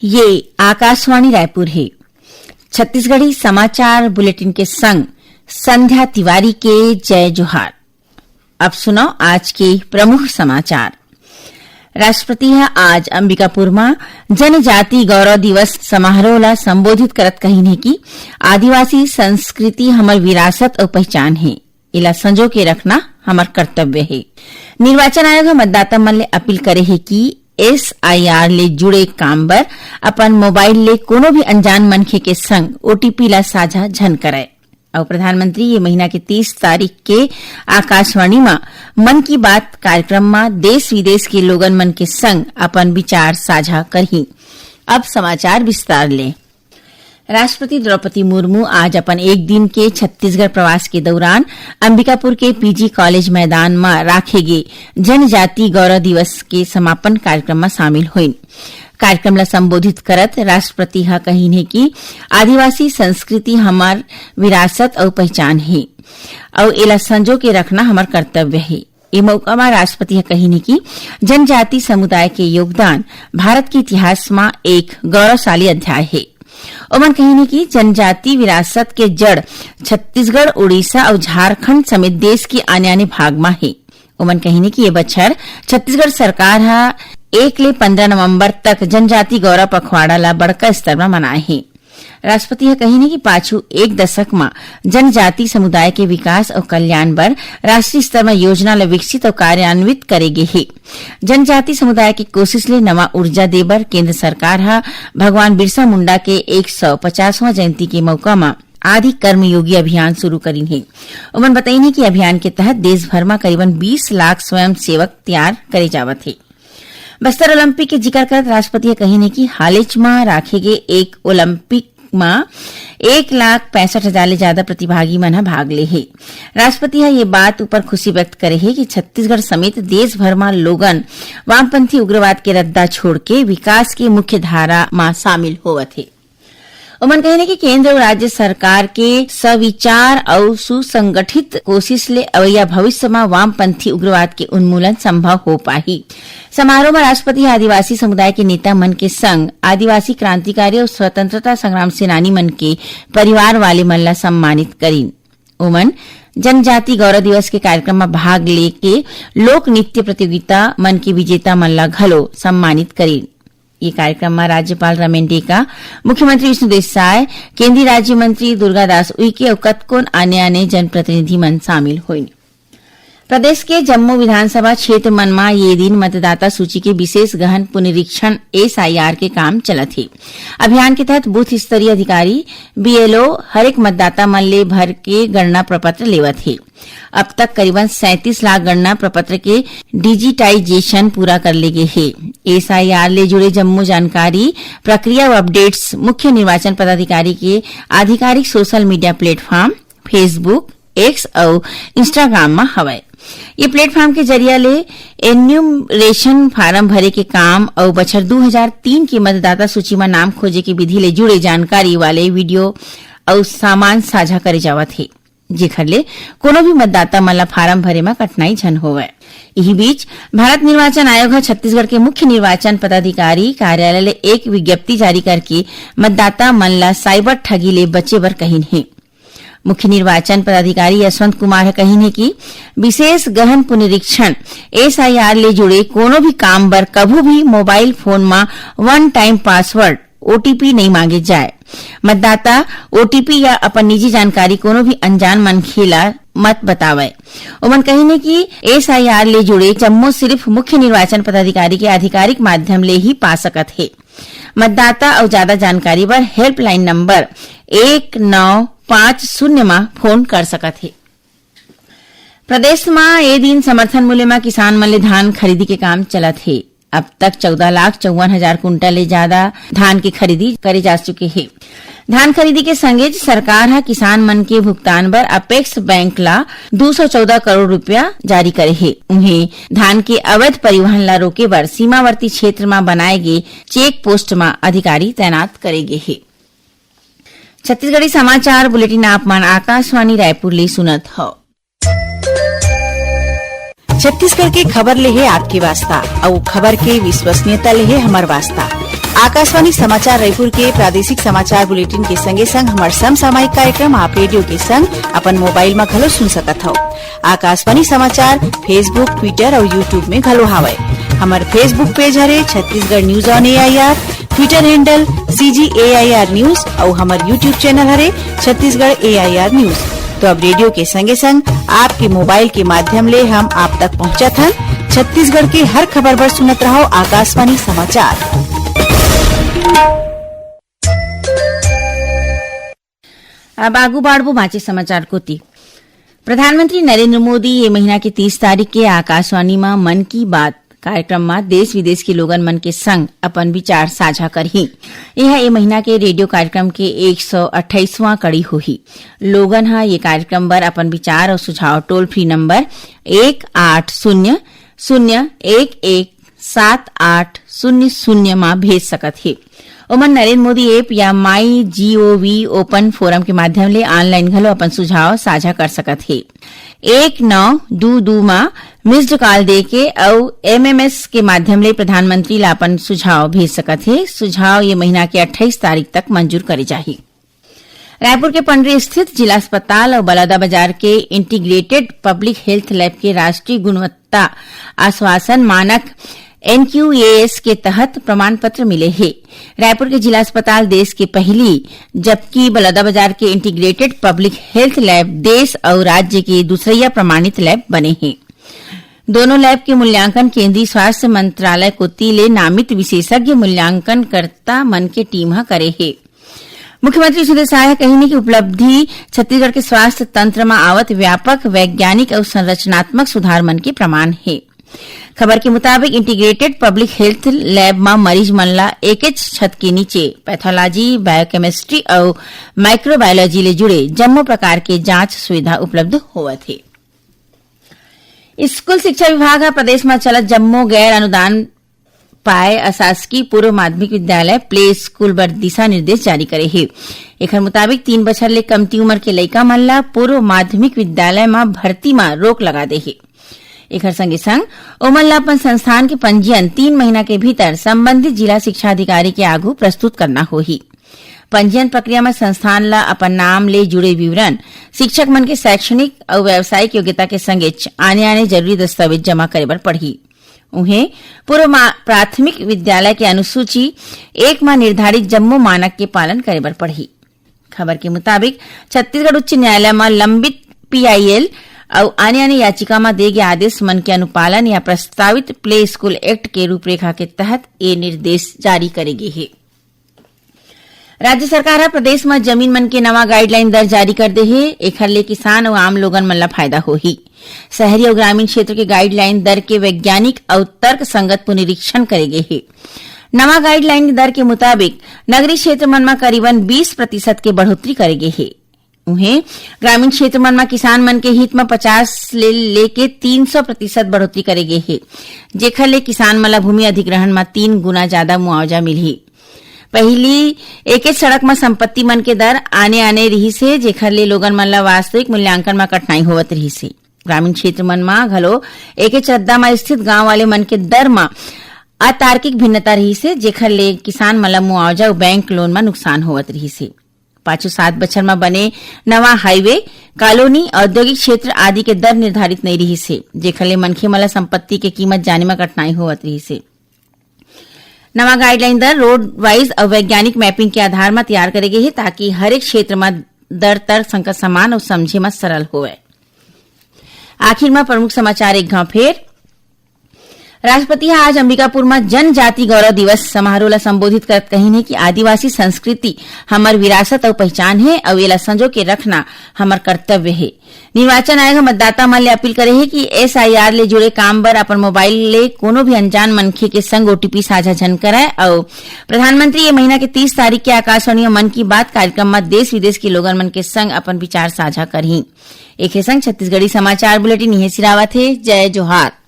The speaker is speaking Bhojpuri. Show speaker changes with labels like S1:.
S1: ये आकाशवाणी रायपुर है। छत्तीसगढ़ी समाचार बुलेटिन के संग संध्या तिवारी के जय जोहार। अब सुनो आज के प्रमुख समाचार। राष्ट्रपति आज अंबिकापुर में जनजाति गौरव दिवस समारोह ला संबोधित करत कहिने की आदिवासी संस्कृति हमर विरासत और पहचान है, इला संजो के रखना हमर कर्तव्य है। निर्वाचन आयोग मतदाता मन ले अपील करे है कि SIR ले जुड़े काम बर अपन मोबाइल ले कोनो भी अनजान मनखे के संग OTP ला साझा झन करे। और प्रधानमंत्री ये महीना के 30 तारीख के आकाशवाणी में मन की बात कार्यक्रम में देश विदेश के लोगन मन के संग अपन विचार साझा करही। अब समाचार विस्तार ले। राष्ट्रपति द्रौपदी मुर्मू आज अपन एक दिन के छत्तीसगढ़ प्रवास के दौरान अंबिकापुर के PG कॉलेज मैदान में राखे गे जनजाति गौरव दिवस के समापन कार्यक्रम में शामिल हुई। कार्यक्रम ला संबोधित करत राष्ट्रपति कहिने कि आदिवासी संस्कृति हमार विरासत और पहचान है और एला संजो के रखना हमार कर्तव्य है। ये मौका में राष्ट्रपति कहिने कि जनजाति समुदाय के योगदान भारत के इतिहास में एक गौरवशाली अध्याय है। ओमन कहिने की जनजाति विरासत के जड़ छत्तीसगढ़, उड़ीसा और झारखंड समेत देश के आने भाग में है। ओमन कहिने की ये बछर छत्तीसगढ़ सरकार 1 ले 15 नवंबर तक जनजाति गौरव पखवाड़ा ला बड़का स्तर में मनाए है। राष्ट्रपति कहिने की पाछू एक दशक में जनजाति समुदाय के विकास और कल्याण बर राष्ट्रीय स्तर में योजना ला विकसित और कार्यान्वित करेगे है। जनजाति समुदाय की कोशिश ले नवा ऊर्जा देबर केंद्र सरकार भगवान बिरसा मुंडा के 150वां जयंती के मौका में आदि कर्मयोगी अभियान शुरू करीन है। उमन बताइने कि अभियान के तहत देश भर में करीबन 20 लाख स्वयं सेवक तैयार करे जावत है। बस्तर ओलंपिक के जिक्र करत राष्ट्रपति कहिने की हालेच में राखे गे एक ओलंपिक में 1,65,000 ले ज्यादा प्रतिभागी मन भाग ले है। राष्ट्रपति ये बात ऊपर खुशी व्यक्त करे है कि छत्तीसगढ़ समेत देश भर में लोगन वामपंथी उग्रवाद के रद्दा छोड़ के विकास के मुख्य धारा में शामिल होवत है। उमन कहने की केंद्र और राज्य सरकार के सविचार और सुसंगठित कोशिश ले अवैया भविष्य में वामपंथी उग्रवाद के उन्मूलन संभव हो पाही। समारोह में राष्ट्रपति आदिवासी समुदाय के नेता मन के संग आदिवासी क्रांतिकारी और स्वतंत्रता संग्राम सेनानी मन के परिवार वाले मन ला सम्मानित करीन। उमन जनजाति गौरव दिवस के कार्यक्रम में भाग लेके लोक नृत्य प्रतियोगिता मन के विजेता मन ला घलो सम्मानित करीन। ये कार्यक्रम में राज्यपाल रमेन डेका, मुख्यमंत्री विष्णु देसाई, केंद्रीय राज्य मंत्री दुर्गादास उइके और कतकोन आने जनप्रतिनिधि मन शामिल हुए। प्रदेश के जम्मू विधानसभा क्षेत्र मन में ये दिन मतदाता सूची के विशेष गहन पुनरीक्षण SIR के काम चलत है। अभियान के तहत बूथ स्तरीय अधिकारी BLO हरेक मतदाता मन ले भर के गणना प्रपत्र लेवत है। अब तक करीबन 37 लाख गणना प्रपत्र के डिजिटाइजेशन पूरा कर ले गए है। SIR ले जुड़े जम्मू जानकारी प्रक्रिया और अपडेट्स मुख्य निर्वाचन पदाधिकारी के आधिकारिक social media platform Facebook, X और इंस्टाग्राम में हवय। ये प्लेटफॉर्म के जरिया ले एन्यूमरेशन फार्म भरे के काम और बछर 2003 की मतदाता सूची में नाम खोजे की विधि ले जुड़े जानकारी वाले वीडियो और सामान साझा करे जावत है, जेखर ले कोनो भी मतदाता मन ला फार्म भरे में कठिनाई झन होवे। यही बीच भारत निर्वाचन आयोग छत्तीसगढ़ के मुख्य निर्वाचन पदाधिकारी कार्यालय ले एक विज्ञप्ति जारी करके मतदाता मन ला साइबर ठगी ले बचे बर कहिन है। मुख्य निर्वाचन पदाधिकारी यशवंत कुमार कहिने की विशेष गहन पुनरीक्षण SIR ले जुड़े कोनो भी काम बर कभू भी मोबाइल फोन में वन टाइम पासवर्ड OTP नहीं मांगे जाए। मतदाता OTP या अपन निजी जानकारी कोनो भी अनजान मनखे ला मत बतावे। उमन कहिने की SIR ले जुड़े जम्मू सिर्फ मुख्य निर्वाचन पदाधिकारी के आधिकारिक माध्यम ले ही पा सकत है। मतदाता और ज्यादा जानकारी पर हेल्पलाइन नंबर 1950 में फोन कर सकत है। प्रदेश में ये दिन समर्थन मूल्य में किसान मन ले धान खरीदी के काम चलत है। अब तक 14,54,000 कुंटल ले ज्यादा धान की खरीदी करे जा चुके हैं। धान खरीदी के संगे सरकार किसान मन के भुगतान बर अपेक्स बैंक ला 214 करोड़ रुपया जारी करे है। उन्हें धान के अवैध परिवहन ला रोके बर सीमावर्ती क्षेत्र में बनाए गए चेक पोस्ट में अधिकारी तैनात करेगे है। छत्तीसगढ़ी समाचार बुलेटिन आप मन आकाशवाणी रायपुर ले सुनत हो। छत्तीसगढ़ के खबर ले है आपके वास्ता और खबर के विश्वसनीयता ले है हमार वास्ता।
S2: आकाशवाणी समाचार रायपुर के प्रादेशिक समाचार बुलेटिन के संगे संग हमार समसामयिक कार्यक्रम आप रेडियो के संग अपन मोबाइल में घलो सुन सकत हो। आकाशवाणी समाचार फेसबुक, ट्विटर और यूट्यूब में घलो हावय। हमार फेसबुक पेज हरे Chhattisgarh news on AIR, Twitter handle CGAIR news और हमार यूट्यूब चैनल हरे छत्तीसगढ़ AIR न्यूज। तो अब रेडियो के संगे संग आपके मोबाइल के माध्यम ले हम आप तक पहुंचत हन। छत्तीसगढ़ के हर खबर पर सुनत रहो आकाशवाणी समाचार।
S1: अब आगू बाढ़बो बाँचे समाचार कोती। प्रधानमंत्री नरेंद्र मोदी ये महीना की 30 तारीख के आकाशवाणी में मन की बात कार्यक्रम में देश विदेश के लोगन मन के संग अपन विचार साझा करही। यह ए महीना के रेडियो कार्यक्रम के 128वां कड़ी होही। लोगन हा ये कार्यक्रम बर अपन विचार और सुझाव टोल फ्री नंबर 18001178000 में भेज सकत हे। ओमन नरेंद्र मोदी ऐप या माई GOV ओपन फोरम के माध्यम ले ऑनलाइन घलो अपन सुझाव साझा कर सकत हे। 1922 में मिस्ड कॉल देके और MMS के माध्यम ले प्रधानमंत्री ला अपन सुझाव भेज सकत हे। सुझाव ये महीना के 28 तारीख तक मंजूर करे जाही। रायपुर के पंडरी स्थित जिला अस्पताल और बलौदाबाजार के इंटीग्रेटेड पब्लिक हेल्थ लैब के राष्ट्रीय गुणवत्ता आश्वासन मानक NQAS के तहत प्रमाण पत्र मिले हैं। रायपुर के जिला अस्पताल देश के पहली जबकि बलौदाबाजार के इंटीग्रेटेड पब्लिक हेल्थ लैब देश और राज्य के दूसरा प्रमाणित लैब बने हैं। दोनों लैब के मूल्यांकन केंद्रीय स्वास्थ्य मंत्रालय कोती ले नामित विशेषज्ञ मूल्यांकनकर्ता मन के टीम हा करे है। मुख्यमंत्री सुरेश शाह कही कि उपलब्धि छत्तीसगढ़ के स्वास्थ्य तंत्र में आवत व्यापक वैज्ञानिक और संरचनात्मक सुधार मन के प्रमाण है। खबर के मुताबिक इंटीग्रेटेड पब्लिक हेल्थ लैब में मरीज मन ला एक छत के नीचे पैथोलॉजी, बायोकेमिस्ट्री और माइक्रोबायोलॉजी ले जुड़े जम्मो प्रकार के जांच सुविधा उपलब्ध होवत है। स्कूल शिक्षा विभाग प्रदेश में चलत जम्मो गैर अनुदान पाए अशासकीय पूर्व माध्यमिक विद्यालय प्ले स्कूल बर दिशा निर्देश जारी करे है। एकर मुताबिक 3 बछर ले कमती उम्र के लइका मन ला पूर्व माध्यमिक विद्यालय में भर्ती में रोक लगा दे है। एकर संगे संग ओमन ला अपन संस्थान के पंजीयन 3 महीना के भीतर संबंधित जिला शिक्षा अधिकारी के आगू प्रस्तुत करना होही। पंजीयन प्रक्रिया में संस्थान ला अपन नाम ले जुड़े विवरण, शिक्षक मन के शैक्षणिक और व्यावसायिक योग्यता के संगे आने जरूरी दस्तावेज जमा करे बर पड़ही। उन्हें पूर्व प्राथमिक विद्यालय के अनुसूची 1 में निर्धारित जम्मो मानक के पालन करे बर पड़ही। खबर के मुताबिक छत्तीसगढ़ उच्च न्यायालय में लंबित PIL और अन्य याचिका में दिए गए आदेश मन के अनुपालन या प्रस्तावित प्ले स्कूल एक्ट के रूपरेखा के तहत ये निर्देश जारी करेगी है। राज्य सरकार प्रदेश में जमीन मन के नवा गाइडलाइन दर जारी कर दे है। एखर ले किसान और आम लोगन मन ला फायदा होही। शहरी और ग्रामीण क्षेत्र के गाइडलाइन दर के वैज्ञानिक और तर्क संगत पुनरीक्षण करेगे है। नवा गाइडलाइन दर के मुताबिक नगरीय क्षेत्र मन में करीबन 20% के बढ़ोतरी करेगे है। उन्हें ग्रामीण क्षेत्र मन में किसान मन के हित में 50 ले लेके 300% बढ़ोतरी करेगे है। जेखर ले किसान मन ला भूमि अधिग्रहण में 3 गुना ज्यादा मुआवजा मिलही। पहली एक सड़क में संपत्ति मन के दर आने रही से, जेखर ले लोगन मन ला वास्तविक मूल्यांकन में कठिनाई होवत रही से। ग्रामीण क्षेत्र मन में घलो एक चद्दा में स्थित गांव वाले मन के दर में अतार्किक भिन्नता रही से, जेखर ले किसान मन ला मुआवजा और बैंक लोन में नुकसान होवत रही से। 5-7 बछर में बने नवा हाईवे, कॉलोनी, औद्योगिक क्षेत्र आदि के दर निर्धारित नहीं रही से, जेखर ले मनखे मन ला संपत्ति के कीमत जाने में कठिनाई होवत रही से। नवा गाइडलाइन दर रोड वाइज और वैज्ञानिक मैपिंग के आधार में तैयार करे गई है, ताकि हर एक क्षेत्र में दर तर्क संकट समान और समझे में सरल होवे। आखिर में प्रमुख समाचार एक घाव फेर। राष्ट्रपति आज अंबिकापुर में जनजाति गौरव दिवस समारोह ला संबोधित करत कहिन है कि आदिवासी संस्कृति हमर विरासत और पहचान है और एला संजो के रखना हमर कर्तव्य है। निर्वाचन आयोग मतदाता मन ले अपील करे है कि SIR ले जुड़े काम बर अपन मोबाइल ले कोनो भी अनजान मनखे के संग OTP साझा जन कराए। और प्रधानमंत्री ये महीना के 30 तारीख के आकाशवाणी मन की बात कार्यक्रम में देश विदेश के लोगन मन के संग अपन विचार साझा करही। एक संग छत्तीसगढ़ी समाचार बुलेटिन यही सिरावत है। जय जोहार।